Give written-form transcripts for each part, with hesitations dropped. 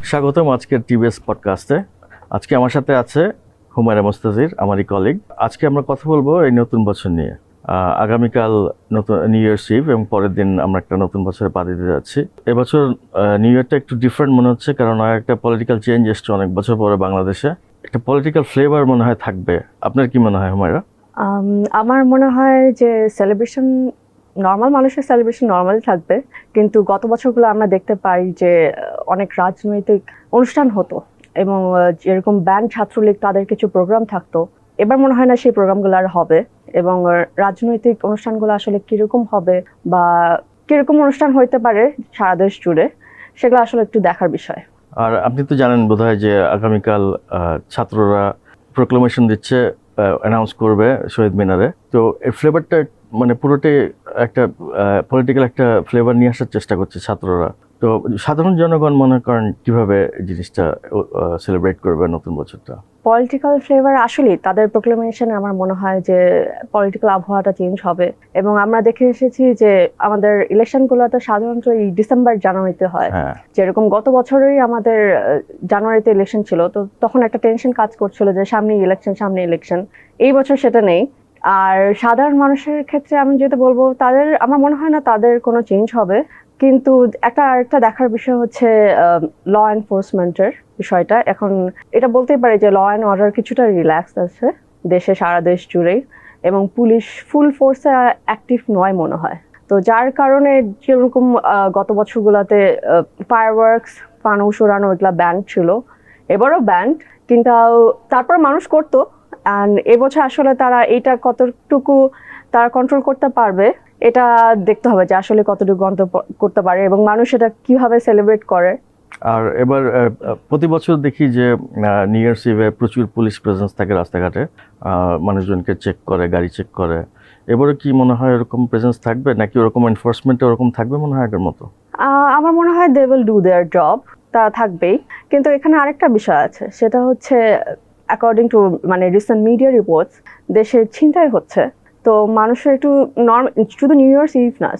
স্বাগতম আজকের টিভিএস পডকাস্টে। আজকে আমার সাথে আছে হুমায়রা মোস্তাজির, আমারই কলিগ। আজকে আমরা কথা বলবো এই নতুন বছর নিয়ে। আগামীকাল নতুন নিউ ইয়ার্স ইভ এবং পরের দিন আমরা একটা নতুন বছরে পা দিতে যাচ্ছি। এবছর নিউ ইয়ারটা একটু ডিফারেন্ট মনে হচ্ছে, কারণ একটা পলিটিক্যাল চেঞ্জ এসছে অনেক বছর পরে বাংলাদেশে। একটা পলিটিক্যাল ফ্লেভার মনে হয় থাকবে। আপনার কি মনে হয় হুমায়রা? আমার মনে হয় যে সেলিব্রেশন, নর্মাল মানুষের সেলিব্রেশন নর্মালি থাকবে, কিন্তু গত বছরগুলো আমরা দেখতে পাই যে অনেক রাজনৈতিক অনুষ্ঠান হতো এবং যেরকম ব্যান্ড, ছাত্রলীগ, তাদের কিছু প্রোগ্রাম থাকতো। এবার মনে হয় না সেই প্রোগ্রামগুলো আর হবে, এবং রাজনৈতিক অনুষ্ঠানগুলো আসলে কিরকম হবে বা কিরকম অনুষ্ঠান হইতে পারে সারা দেশ জুড়ে, সেগুলো আসলে একটু দেখার বিষয়। আর আপনি তো জানেন বোধহয় যে আগামীকাল ছাত্ররা প্রোক্লামেশন দিচ্ছে, অ্যানাউন্স করবে শহীদ মিনারে। তো এই ফ্লেভারটা মানে পুরোটাই একটা পলিটিক্যাল একটা ফ্লেভার নিয়ে আসার চেষ্টা করছে ছাত্ররা। তো সাধারণ জনগণ মনে করেন কিভাবে জিনিসটা সেলিব্রেট করবে নতুন বছরটা? পলিটিক্যাল ফ্লেভার আসলে তাদের প্রোক্লামেশনে আমার মনে হয় যে পলিটিক্যাল আবহাওয়াটা চেঞ্জ হবে। এবং আমরা দেখে এসেছি যে আমাদের ইলেকশনগুলোতে সাধারণত এই ডিসেম্বর জানুয়ারিতে হয়। যেরকম গত বছরই আমাদের জানুয়ারিতে ইলেকশন ছিল, তো তখন একটা টেনশন কাজ করছিল যে সামনে ইলেকশন। এই বছর সেটা নেই। আর সাধারণ মানুষের ক্ষেত্রে আমি যেটা বলবো, আমার মনে হয় না তাদের কোনো চেঞ্জ হবে। কিন্তু আরেকটা দেখার বিষয় হচ্ছে ল এনফোর্সমেন্টের বিষয়টা। এখন এটা বলতেই পারে যে ল অ্যান্ড অর্ডার কিছুটা রিল্যাক্স আছে দেশে, সারা দেশ জুড়েই, এবং পুলিশ ফুল ফোর্সে অ্যাক্টিভ নয় মনে হয়। তো যার কারণে যেরকম গত বছরগুলোতে ফায়ারওয়ার্কস, ফানুস ওড়ানো এগুলা ব্যান্ড ছিল, এবারও ব্যান্ড, কিন্তু তারপর মানুষ করতো। অ্যান্ড এবছর আসলে তারা এইটা কতটুকু তারা কন্ট্রোল করতে পারবে, এটা দেখতে হবে যে আসলে কতটুকু করতে পারে এবং মানুষ এটা কিভাবে সেলিব্রেট করে। আর এবার প্রতি বছর দেখি যে নিউ ইয়ার্স ইভে প্রচুর পুলিশ প্রেজেন্স থাকে রাস্তাঘাটে, মানুষজনকে চেক করে, গাড়ি চেক করে। এবারে কি মনে হয় এরকম প্রেজেন্স থাকবে, নাকি ওরকম এনফোর্সমেন্ট ওরকম থাকবে মনে হয় আগের মতো? আমার মনে হয় they will do their job, তা থাকবেই। কিন্তু এখানে আরেকটা বিষয় আছে, সেটা হচ্ছে according to recent media reports, দেশে ছিনতাই হচ্ছে। তো মানুষের একটু শুধু নিউ ইয়ার্স ইভ না,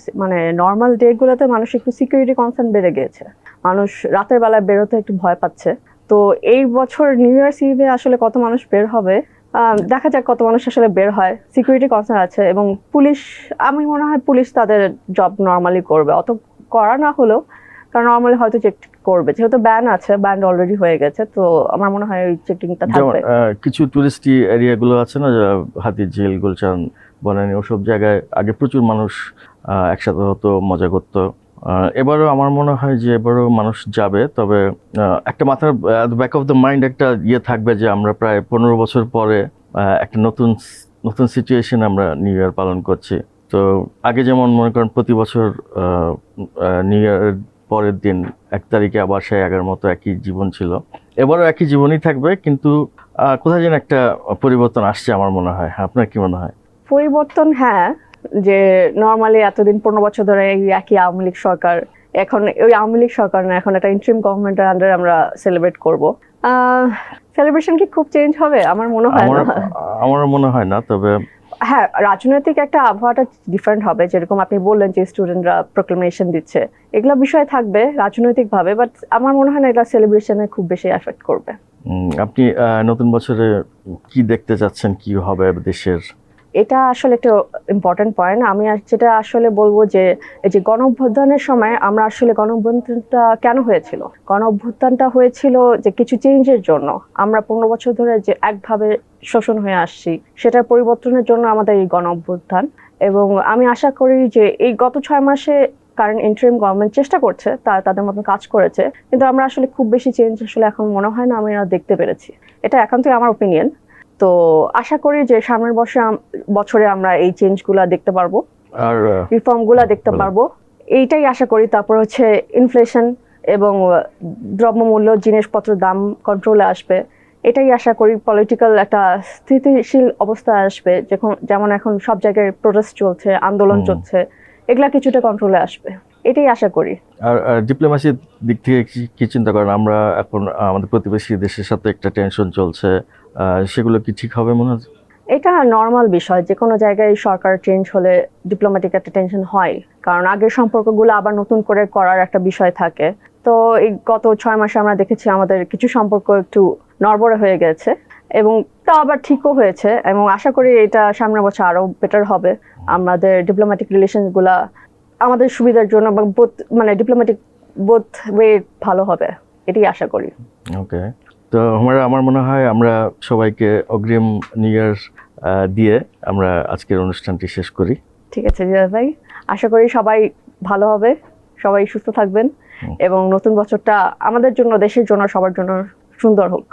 নর্মাল ডে গুলোতে মানুষ একটু সিকিউরিটি কনসার্ন বেড়ে গিয়েছে। মানুষ রাতের বেলায় বেরোতে একটু ভয় পাচ্ছে। তো এই বছর নিউ ইয়ার্স ইভে আসলে কত মানুষ বের হবে, দেখা যাক কত মানুষ আসলে বের হয়। সিকিউরিটি কনসার্ন আছে, এবং পুলিশ, আমি মনে হয় পুলিশ তাদের জব নর্মালি করবে, অত করা না হলেও, কারণ নর্মালি হয়তো চেক করবে, যেহেতু ব্যান্ড অলরেডি হয়ে গেছে। তো আমার মনে হয় ওই চেকিংটা থাকবে। কিছু টুরিস্টি এরিয়াগুলো আছে না, হাতিঝিল, গুলশান, বনানী, ওসব জায়গায় আগে প্রচুর মানুষ একসাথে হতো, মজা করতো। এবারও আমার মনে হয় যে এবারও মানুষ যাবে, তবে একটা মাথার ব্যাক অফ দ্য মাইন্ড একটা থাকবে যে আমরা প্রায় 15 বছর পরে একটা নতুন সিচুয়েশন আমরা নিউ ইয়ার পালন করছি। তো আগে যেমন মনে করেন প্রতি বছর নিউ ইয়ারের পরের দিন 1 তারিখে আবার সেই আগের মতো একই জীবন ছিল, এবারও একই জীবনই থাকবে, কিন্তু কোথায় যেন একটা পরিবর্তন আসছে আমার মনে হয়। আপনার কি মনে হয়? পরিবর্তন, হ্যাঁ, যে নর্মালি এতদিন 15 বছর ধরে এই একই আওয়ামী লীগ সরকার, এখন ওই আওয়ামী লীগ সরকার না, এখন একটা ইন্টারিম গভর্নমেন্টের আন্ডারে আমরা সেলিব্রেট করব। সেলিব্রেশন কি খুব চেঞ্জ হবে? আমার মনে হয় না। তবে হ্যাঁ, রাজনৈতিক একটা আবহাওয়াটা ডিফারেন্ট হবে। যেরকম আপনি বললেন যে স্টুডেন্টরা প্রোক্লামেশন দিচ্ছে, এগুলো বিষয় থাকবে রাজনৈতিকভাবে, বাট আমার মনে হয় না এটা সেলিব্রেশনে খুব বেশি এফেক্ট করবে। আপনি নতুন বছরে কি দেখতে চাচ্ছেন, কি হবে দেশের? এটা আসলে একটা ইম্পর্টেন্ট পয়েন্ট। আমি যেটা আসলে বলবো যে এই যে গণঅভ্যুত্থানের সময় আমরা আসলে গণঅভ্যুত্থানটা কেন হয়েছিল, গণঅভ্যুত্থানটা হয়েছিল যে কিছু চেঞ্জের জন্য। আমরা 15 বছর ধরে যে একভাবে শোষণ হয়ে আসছি, সেটার পরিবর্তনের জন্য আমাদের এই গণঅভ্যুত্থান। এবং আমি আশা করি যে এই গত 6 মাসে কারেন্ট ইন্টারিম গভর্নমেন্ট চেষ্টা করছে, তাদের মতন কাজ করেছে, কিন্তু আমরা আসলে খুব বেশি চেঞ্জ আসলে এখন মনে হয় না আমরা দেখতে পেরেছি। এটা একান্তই আমার ওপিনিয়ন। তো আশা করি যে সামনের বছরে আমরা এই চেঞ্জগুলো দেখতে পারবো, আর রিফর্মগুলো দেখতে পারবো, এইটাই আশা করি। তারপর হচ্ছে ইনফ্লেশন এবং দ্রব্যমূল্য, জিনিসপত্রের দাম কন্ট্রোলে আসবে, এটাই আশা করি। পলিটিক্যাল একটা স্থিতিশীল অবস্থা আসবে, যেমন এখন সব জায়গায় প্রোটেস্ট চলছে, আন্দোলন চলছে, এগুলা কিছুটা কন্ট্রোলে আসবে, এটাই আশা করি। আর ডিপ্লোম্যাসির দিক থেকে কি চিন্তা করেন? আমরা এখন আমাদের প্রতিবেশী দেশের সাথে একটা টেনশন চলছে, সেগুলো কি ঠিক হবে মনে হয়? এটা নর্মাল বিষয়, যে কোনো জায়গায় সরকার চেঞ্জ হলে ডিপ্লোম্যাটিক একটা টেনশন হয়, কারণ আগের সম্পর্কগুলো আবার নতুন করে করার একটা বিষয় থাকে। তো এই গত 6 মাসে আমরা দেখেছি আমাদের কিছু সম্পর্ক একটু নড়বড়ে হয়ে গেছে, এবং তা আবার ঠিকও হয়েছে, এবং আশা করি এটা সামনের বছর আরো বেটার হবে। আমাদের ডিপ্লোম্যাটিক রিলেশন গুলা আমাদের সুবিধার জন্য বা মানে ডিপ্লোম্যাটিক বোথ ওয়ে ভালো হবে, এটাই আশা করি। ওকে, তো আমার মনে হয় আমরা সবাইকে অগ্রিম নিউ ইয়ার দিয়ে আমরা আজকের অনুষ্ঠানটি শেষ করি। ঠিক আছে রিয়াজ ভাই, আশা করি সবাই ভালো হবে, সবাই সুস্থ থাকবেন, এবং নতুন বছরটা আমাদের জন্য, দেশের জন্য, সবার জন্য সুন্দর হোক,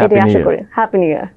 এটাই আশা করি। Happy new year.